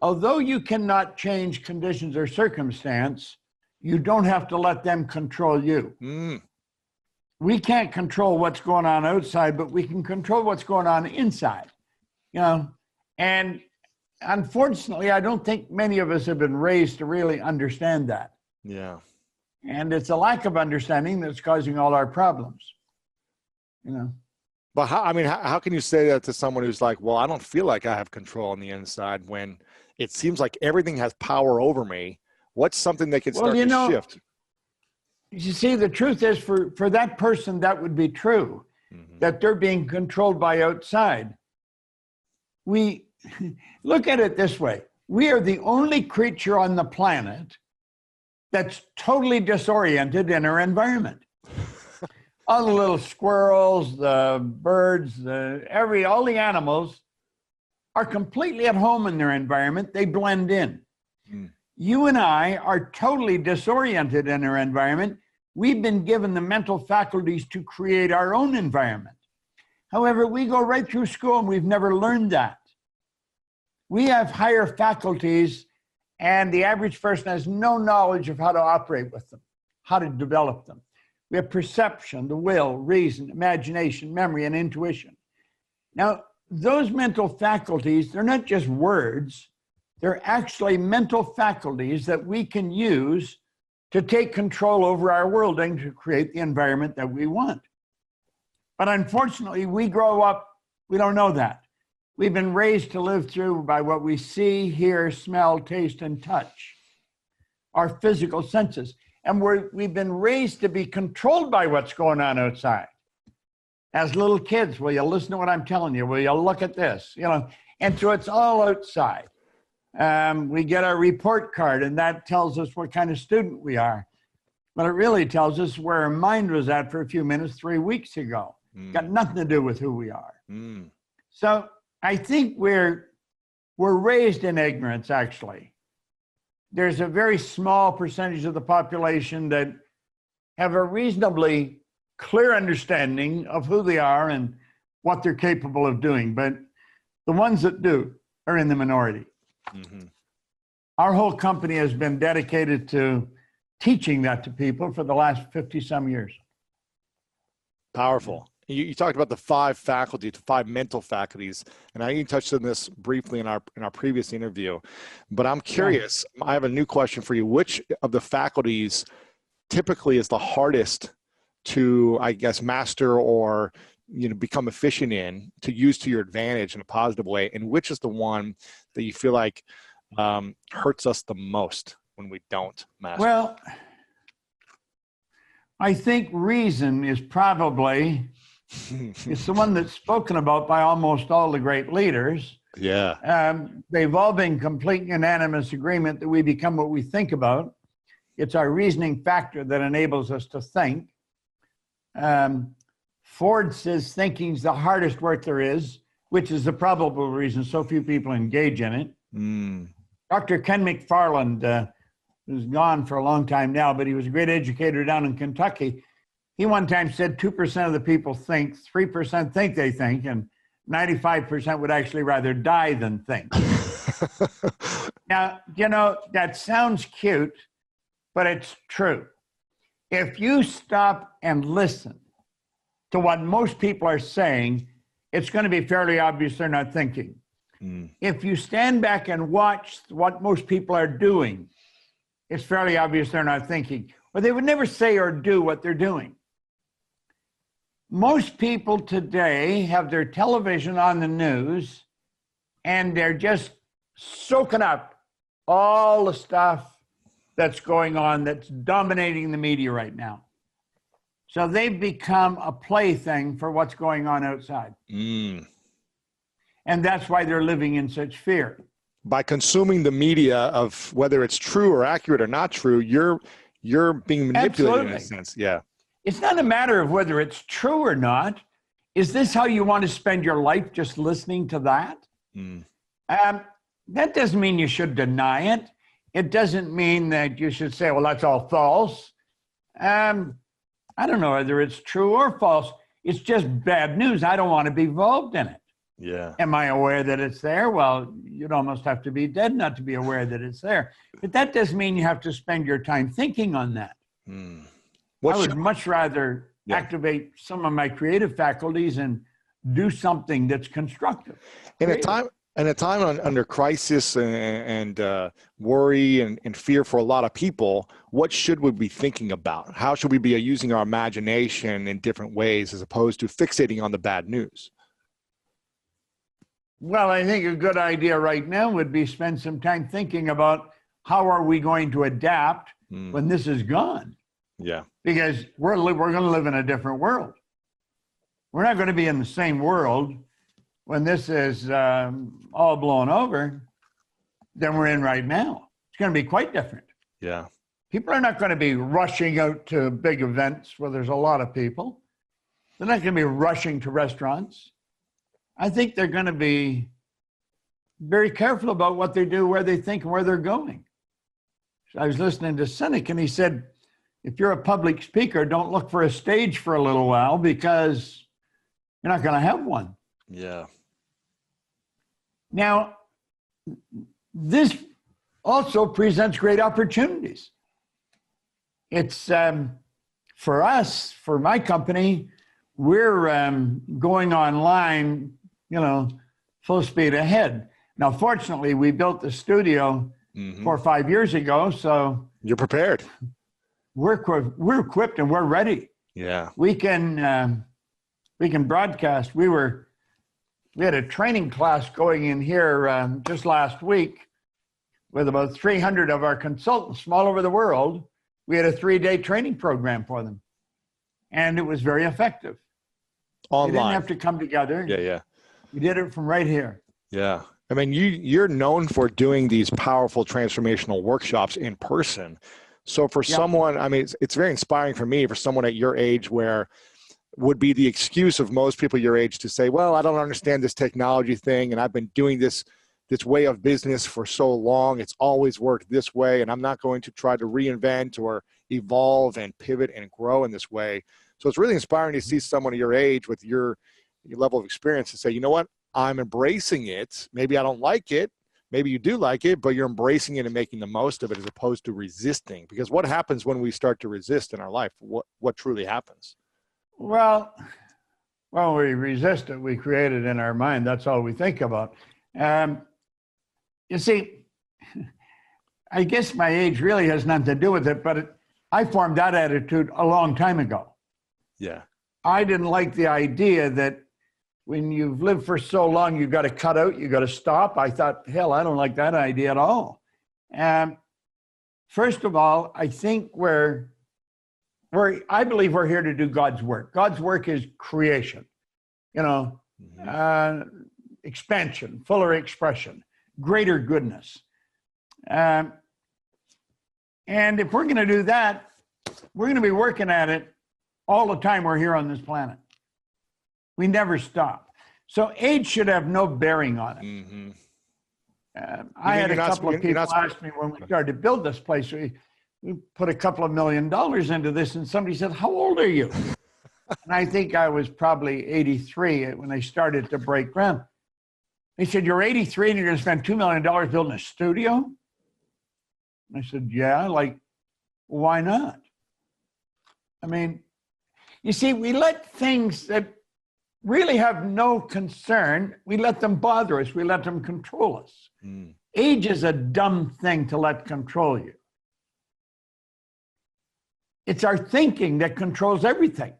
Although you cannot change conditions or circumstance, you don't have to let them control you. We can't control what's going on outside, but we can control what's going on inside, you know? And unfortunately, I don't think many of us have been raised to really understand that. Yeah. And it's a lack of understanding that's causing all our problems, you know? But how can you say that to someone who's like, well, I don't feel like I have control on the inside when it seems like everything has power over me? What's something they can start to shift? You see, the truth is for that person, that would be true, that they're being controlled by outside. We look at it this way. We are the only creature on the planet that's totally disoriented in our environment. All the little squirrels, the birds, all the animals are completely at home in their environment. They blend in. You and I are totally disoriented in our environment. We've been given the mental faculties to create our own environment. However, we go right through school and we've never learned that. We have higher faculties, and the average person has no knowledge of how to operate with them, how to develop them. We have perception, the will, reason, imagination, memory, and intuition. Now, those mental faculties, they're not just words, they're actually mental faculties that we can use to take control over our world and to create the environment that we want. But unfortunately, we grow up, we don't know that. We've been raised to live through by what we see, hear, smell, taste, and touch, our physical senses. And we've been raised to be controlled by what's going on outside. As little kids, will you listen to what I'm telling you? Will you look at this? You know, and so it's all outside. We get our report card, and that tells us what kind of student we are. But it really tells us where our mind was at for a few minutes 3 weeks ago. Got nothing to do with who we are. So I think we're raised in ignorance, actually. There's a very small percentage of the population that have a reasonably clear understanding of who they are and what they're capable of doing. But the ones that do are in the minority. Our whole company has been dedicated to teaching that to people for the last 50 some years. Powerful. You talked about the 5 faculties, the 5 mental faculties, and I even touched on this briefly in our previous interview. But I'm curious. I have a new question for you. Which of the faculties typically is the hardest to, I guess, master or become efficient in, to use to your advantage in a positive way, and which is the one that you feel like hurts us the most when we don't master? Well, I think reason is probably it's the one that's spoken about by almost all the great leaders. They've all been complete unanimous agreement that we become what we think about. It's our reasoning factor that enables us to think. Ford says thinking's the hardest work there is, which is the probable reason so few people engage in it. Dr. Ken McFarland, who's gone for a long time now, but he was a great educator down in Kentucky. He one time said 2% of the people think, 3% think they think, and 95% would actually rather die than think. Now, that sounds cute, but it's true. If you stop and listen to what most people are saying, it's going to be fairly obvious they're not thinking. If you stand back and watch what most people are doing, it's fairly obvious they're not thinking. Or they would never say or do what they're doing. Most people today have their television on the news, and they're just soaking up all the stuff that's going on, that's dominating the media right now. So they've become a plaything for what's going on outside. And that's why they're living in such fear. By consuming the media, of whether it's true or accurate or not true, you're being manipulated in a sense. Yeah. It's not a matter of whether it's true or not. Is this how you want to spend your life, just listening to that? That doesn't mean you should deny it. It doesn't mean that you should say, well, that's all false. I don't know whether it's true or false. It's just bad news. I don't want to be involved in it. Yeah. Am I aware that it's there? Well, you'd almost have to be dead not to be aware that it's there. But that doesn't mean you have to spend your time thinking on that. Mm. I would much rather Yeah. activate some of my creative faculties and do something that's constructive. In a time under crisis and worry and fear for a lot of people, what should we be thinking about? How should we be using our imagination in different ways as opposed to fixating on the bad news? Well, I think a good idea right now would be spend some time thinking about how are we going to adapt when this is gone? Yeah. Because we're going to live in a different world. We're not going to be in the same world when this is all blown over than we're in right now. It's going to be quite different. Yeah. People are not going to be rushing out to big events where there's a lot of people. They're not going to be rushing to restaurants. I think they're going to be very careful about what they do, where they think, and where they're going. I was listening to Seneca, and he said, if you're a public speaker, don't look for a stage for a little while because you're not going to have one. Yeah. Now, this also presents great opportunities. It's for us, for my company, we're going online, full speed ahead. Now, fortunately, we built the studio 4 or 5 years ago, so you're prepared. We're equipped and we're ready. Yeah, we can broadcast. We had a training class going in here just last week with about 300 of our consultants from all over the world. We had a 3-day training program for them, and it was very effective. Online. We didn't have to come together. Yeah. We did it from right here. Yeah. I mean, you're known for doing these powerful transformational workshops in person. So for someone, I mean, it's very inspiring for me, for someone at your age where would be the excuse of most people your age to say, well, I don't understand this technology thing, and I've been doing this way of business for so long. It's always worked this way, and I'm not going to try to reinvent or evolve and pivot and grow in this way. So it's really inspiring to see someone at your age with your level of experience to say, you know what, I'm embracing it. Maybe I don't like it. Maybe you do like it, but you're embracing it and making the most of it as opposed to resisting. Because what happens when we start to resist in our life? What truly happens? Well, we resist it. We create it in our mind. That's all we think about. You see, I guess my age really has nothing to do with it, but I formed that attitude a long time ago. Yeah. I didn't like the idea that when you've lived for so long, you've got to cut out, you've got to stop. I thought, hell, I don't like that idea at all. First of all, I think I believe we're here to do God's work. God's work is creation, expansion, fuller expression, greater goodness. And if we're going to do that, we're going to be working at it all the time we're here on this planet. We never stop. So age should have no bearing on it. Mm-hmm. I had a couple of people ask me when we started to build this place, we put a couple of $1 million into this, and somebody said, how old are you? And I think I was probably 83 when they started to break ground. They said, you're 83 and you're going to spend $2 million building a studio? And I said, yeah, why not? I mean, you see, we let things that really have no concern, we let them bother us, we let them control us. Age is a dumb thing to let control you. It's our thinking that controls everything.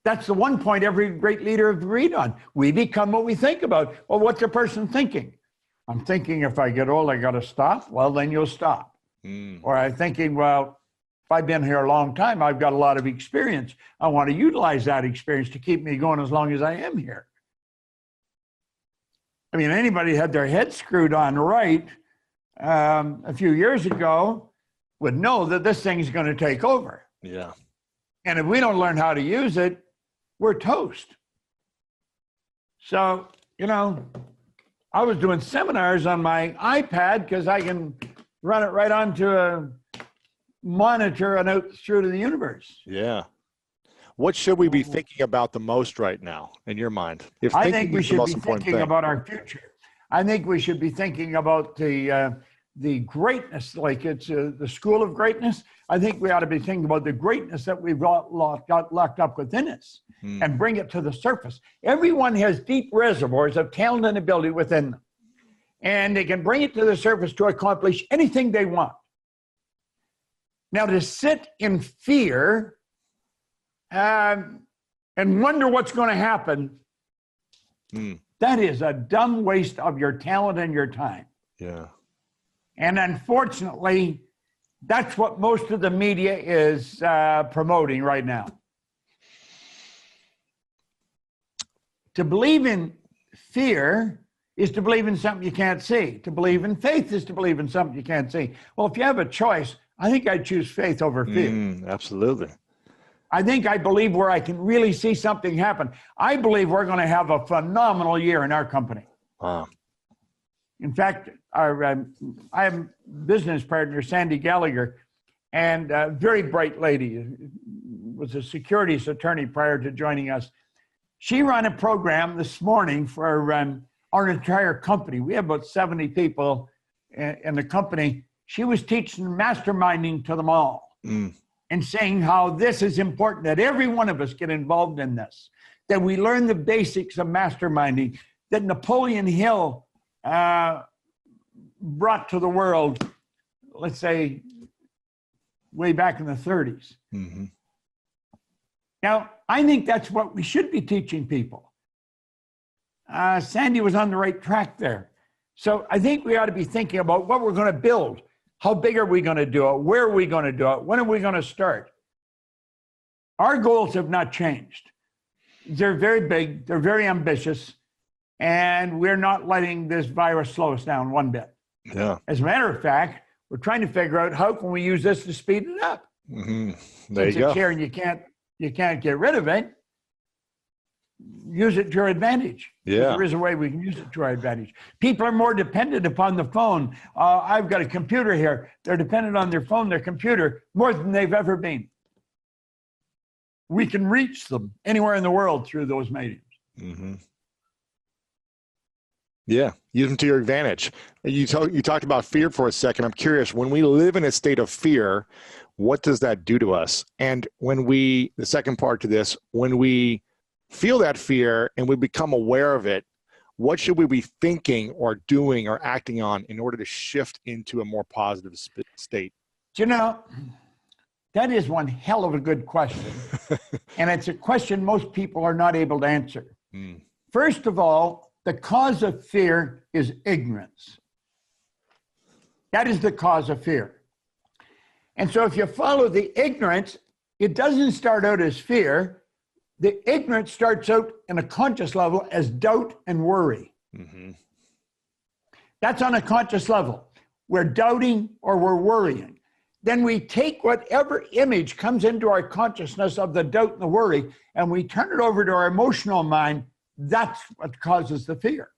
That's the one point every great leader agreed on. We become what we think about. Well, what's a person thinking? I'm thinking if I get old, I got to stop. Well, then you'll stop. Or I'm thinking, well, if I've been here a long time, I've got a lot of experience. I want to utilize that experience to keep me going as long as I am here. I mean, anybody had their head screwed on right a few years ago would know that this thing's going to take over. Yeah. And if we don't learn how to use it, we're toast. So, I was doing seminars on my iPad because I can run it right onto a monitor and out through to the universe. Yeah. What should we be thinking about the most right now in your mind? If I thinking think we is the should most be important thinking thing. about our future. I think we should be thinking about the greatness, like it's the school of greatness. I think we ought to be thinking about the greatness that we've got locked up within us and bring it to the surface. Everyone has deep reservoirs of talent and ability within them, and they can bring it to the surface to accomplish anything they want. Now, to sit in fear and wonder what's going to happen, that is a dumb waste of your talent and your time. Yeah. And unfortunately, that's what most of the media is promoting right now. To believe in fear is to believe in something you can't see. To believe in faith is to believe in something you can't see. Well, if you have a choice, I think I'd choose faith over fear. Absolutely. I think I believe where I can really see something happen. I believe we're going to have a phenomenal year in our company. Wow. In fact, I have a business partner, Sandy Gallagher, and a very bright lady, was a securities attorney prior to joining us. She ran a program this morning for our entire company. We have about 70 people in the company. She was teaching masterminding to them all and saying how this is important, that every one of us get involved in this, that we learn the basics of masterminding, that Napoleon Hill brought to the world, let's say, way back in the 30s. Now, I think that's what we should be teaching people. Sandy was on the right track there. So I think we ought to be thinking about what we're going to build. How big are we going to do it? Where are we going to do it? When are we going to start? Our goals have not changed. They're very big. They're very ambitious. And we're not letting this virus slow us down one bit. Yeah. As a matter of fact, we're trying to figure out how can we use this to speed it up. There you go. It's here and you can't get rid of it. Use it to your advantage. Yeah. There is a way we can use it to our advantage. People are more dependent upon the phone. I've got a computer here. They're dependent on their phone, their computer, more than they've ever been. We can reach them anywhere in the world through those mediums. Yeah, use them to your advantage. You talked about fear for a second. I'm curious, when we live in a state of fear, what does that do to us? And when the second part to this, when we feel that fear and we become aware of it, what should we be thinking or doing or acting on in order to shift into a more positive state? You know, that is one hell of a good question. And it's a question most people are not able to answer. First of all, the cause of fear is ignorance. That is the cause of fear. And so if you follow the ignorance, it doesn't start out as fear. The ignorance starts out in a conscious level as doubt and worry. That's on a conscious level. We're doubting or we're worrying. Then we take whatever image comes into our consciousness of the doubt and the worry, and we turn it over to our emotional mind. That's what causes the fear.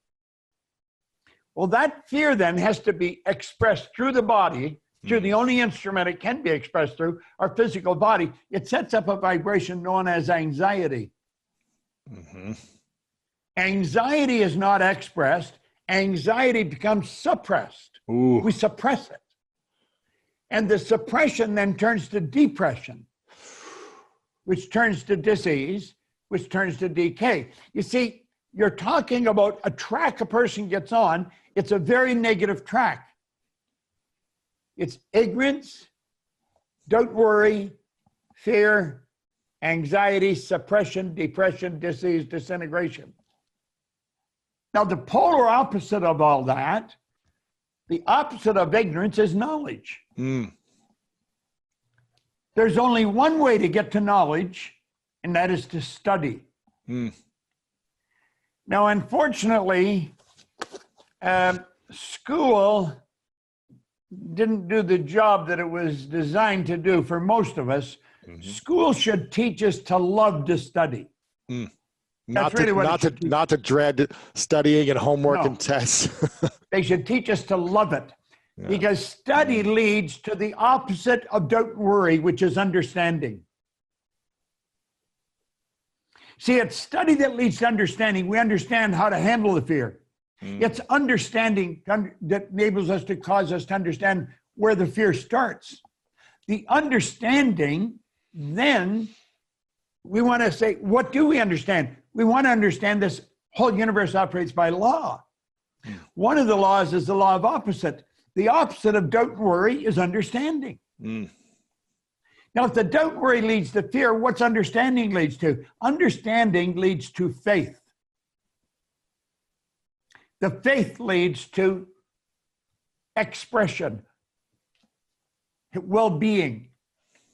Well, that fear then has to be expressed through the body, through the only instrument it can be expressed through, our physical body. It sets up a vibration known as anxiety. Anxiety is not expressed. Anxiety becomes suppressed. We suppress it. And the suppression then turns to depression, which turns to disease, which turns to decay. You see, you're talking about a track a person gets on. It's a very negative track. It's ignorance, doubt, worry, fear, anxiety, suppression, depression, disease, disintegration. Now, the polar opposite of all that, the opposite of ignorance is knowledge. There's only one way to get to knowledge, and that is to study. Now, unfortunately, school didn't do the job that it was designed to do for most of us. School should teach us to love to study. Not to dread studying and homework and tests. They should teach us to love it. Because study leads to the opposite of doubt and worry, which is understanding. See, it's study that leads to understanding. We understand how to handle the fear. It's understanding that enables us to cause us to understand where the fear starts. The understanding, then we want to say, what do we understand? We want to understand this whole universe operates by law. One of the laws is the law of opposite. The opposite of doubt and worry is understanding. Now, if the doubt and worry leads to fear, what's understanding leads to? Understanding leads to faith. The faith leads to expression, well-being,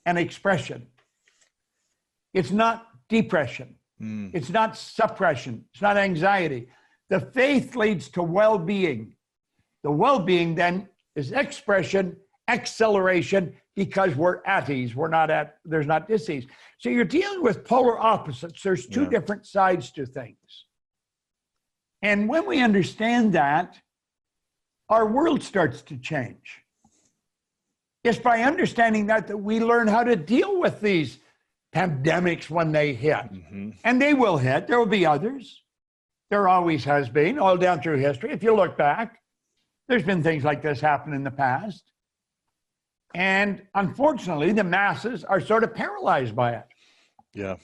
and expression. It's not depression. It's not suppression. It's not anxiety. The faith leads to well-being. The well-being then is expression, acceleration, because we're at ease. There's not dis-ease. So you're dealing with polar opposites. There's two different sides to things. And when we understand that, our world starts to change. It's by understanding that we learn how to deal with these pandemics when they hit. And they will hit. There will be others. There always has been, all down through history. If you look back, there's been things like this happen in the past. And unfortunately, the masses are sort of paralyzed by it. Yeah.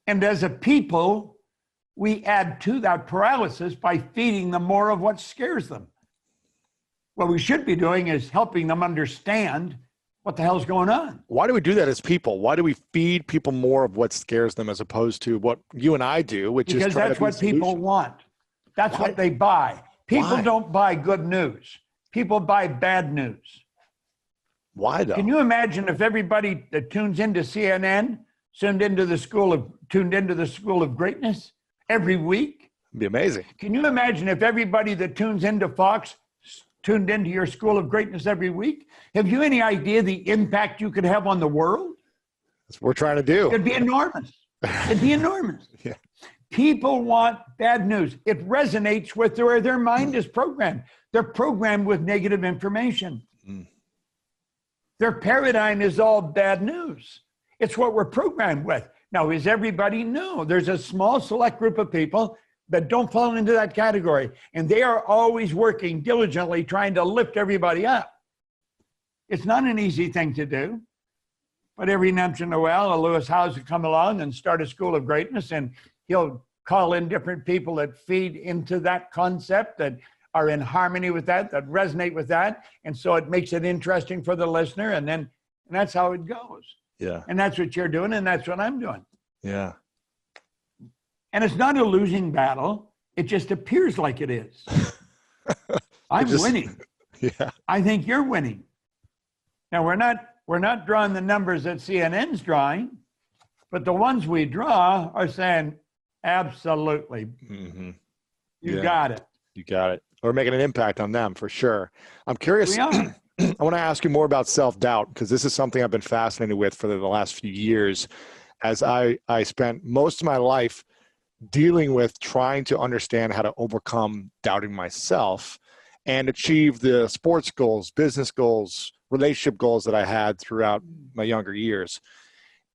And as a people, we add to that paralysis by feeding them more of what scares them. What we should be doing is helping them understand what the hell's going on. Why do we do that as people? Why do we feed people more of what scares them as opposed to what you and I do, which because is try that's to what people want. That's what they buy. People don't buy good news. People buy bad news. Why though? Can you imagine if everybody that tunes into CNN tuned into the school of greatness every week? It'd be amazing. Can you imagine if everybody that tunes into Fox tuned into your school of greatness every week? Have you any idea the impact you could have on the world? That's what we're trying to do. It'd be enormous. It'd be enormous. Yeah. People want bad news. It resonates with where their mind is programmed. They're programmed with negative information. Their paradigm is all bad news. It's what we're programmed with. Now, is everybody? No. There's a small select group of people that don't fall into that category. And they are always working diligently trying to lift everybody up. It's not an easy thing to do. But every once in a while, a Lewis Howes will come along and start a school of greatness, and he'll call in different people that feed into that concept, that are in harmony with that resonate with that. And so it makes it interesting for the listener. And that's how it goes. Yeah. And that's what you're doing. And that's what I'm doing. Yeah. And it's not a losing battle. It just appears like it is. I'm winning. Yeah. I think you're winning. Now we're not drawing the numbers that CNN's drawing, but the ones we draw are saying, absolutely. You got it. You got it. We're making an impact on them for sure. I'm curious. We are. I want to ask you more about self-doubt, because this is something I've been fascinated with for the last few years, as I spent most of my life dealing with trying to understand how to overcome doubting myself and achieve the sports goals, business goals, relationship goals that I had throughout my younger years.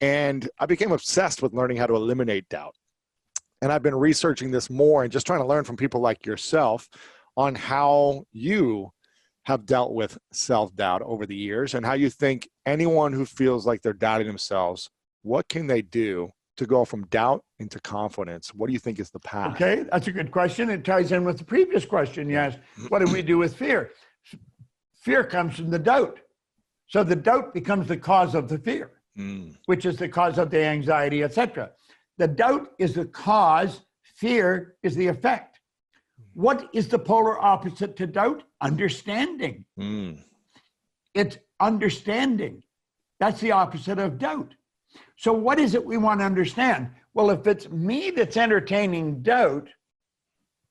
And I became obsessed with learning how to eliminate doubt. And I've been researching this more and just trying to learn from people like yourself on how you have dealt with self-doubt over the years, and how you think anyone who feels like they're doubting themselves, what can they do to go from doubt into confidence? What do you think is the path? Okay, that's a good question. It ties in with the previous question you asked. What do we do with fear? Fear comes from the doubt. So the doubt becomes the cause of the fear, which is the cause of the anxiety, etc. The doubt is the cause, fear is the effect. What is the polar opposite to doubt? Understanding. It's understanding. That's the opposite of doubt. So what is it we want to understand? Well, if it's me that's entertaining doubt,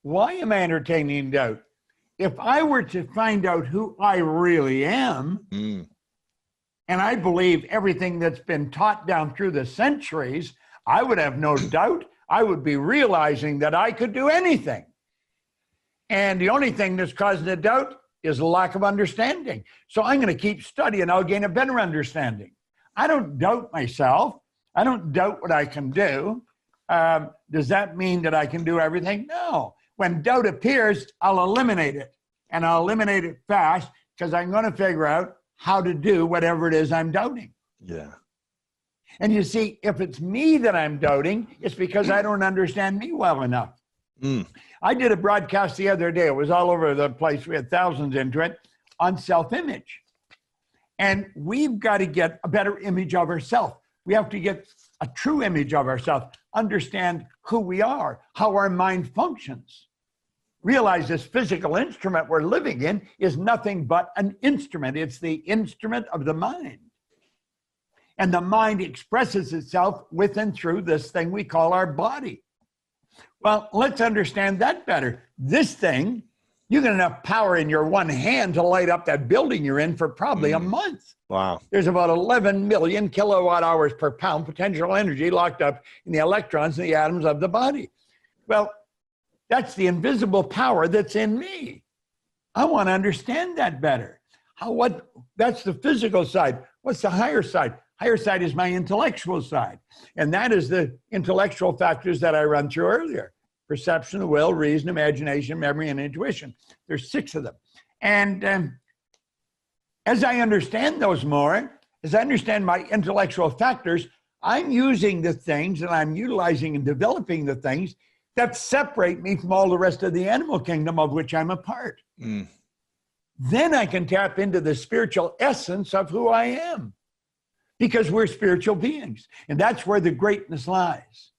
why am I entertaining doubt? If I were to find out who I really am, and I believe everything that's been taught down through the centuries, I would have no doubt. I would be realizing that I could do anything. And the only thing that's causing the doubt is a lack of understanding. So I'm going to keep studying. I'll gain a better understanding. I don't doubt myself. I don't doubt what I can do. Does that mean that I can do everything? No. When doubt appears, I'll eliminate it. And I'll eliminate it fast because I'm going to figure out how to do whatever it is I'm doubting. Yeah. And you see, if it's me that I'm doubting, it's because I don't understand me well enough. I did a broadcast the other day. It was all over the place. We had thousands into it on self-image. And we've got to get a better image of ourselves. We have to get a true image of ourselves, understand who we are, how our mind functions. Realize this physical instrument we're living in is nothing but an instrument. It's the instrument of the mind. And the mind expresses itself with and through this thing we call our body. Well, let's understand that better. This thing, you get enough power in your one hand to light up that building you're in for probably a month. Wow. There's about 11 million kilowatt hours per pound potential energy locked up in the electrons and the atoms of the body. Well, that's the invisible power that's in me. I want to understand that better. That's the physical side. What's the higher side? Higher side is my intellectual side. And that is the intellectual factors that I run through earlier. Perception, will, reason, imagination, memory, and intuition. There's 6 of them. And as I understand those more, as I understand my intellectual factors, I'm using the things and I'm utilizing and developing the things that separate me from all the rest of the animal kingdom of which I'm a part. Then I can tap into the spiritual essence of who I am, because we're spiritual beings. And that's where the greatness lies.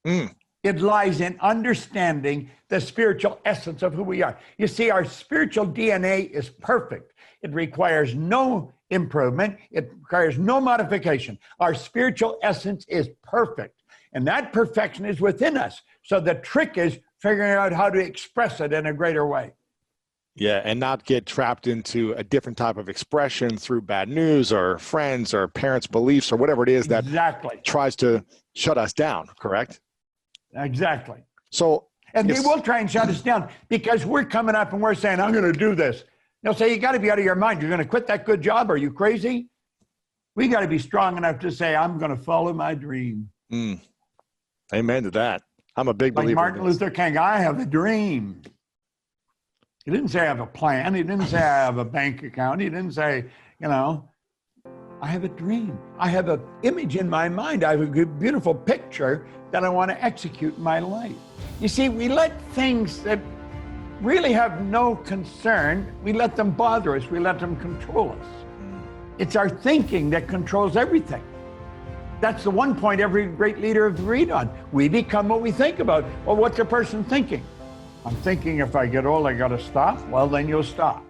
It lies in understanding the spiritual essence of who we are. You see, our spiritual DNA is perfect. It requires no improvement. It requires no modification. Our spiritual essence is perfect. And that perfection is within us. So the trick is figuring out how to express it in a greater way. Yeah, and not get trapped into a different type of expression through bad news or friends or parents' beliefs or whatever it is that tries to shut us down, correct? Exactly. So, and they will try and shut us down because we're coming up and we're saying, I'm going to do this. They'll say, you got to be out of your mind. You're going to quit that good job. Are you crazy? We got to be strong enough to say, I'm going to follow my dream. Amen to that. I'm a big believer. Like Martin Luther King, I have a dream. He didn't say I have a plan. He didn't say I have a bank account. He didn't say, I have a dream. I have an image in my mind. I have a good, beautiful picture that I want to execute in my life. You see, we let things that really have no concern, we let them bother us. We let them control us. It's our thinking that controls everything. That's the one point every great leader agreed on. We become what we think about. Well, what's a person thinking? I'm thinking if I get old, I got to stop. Well, then you'll stop.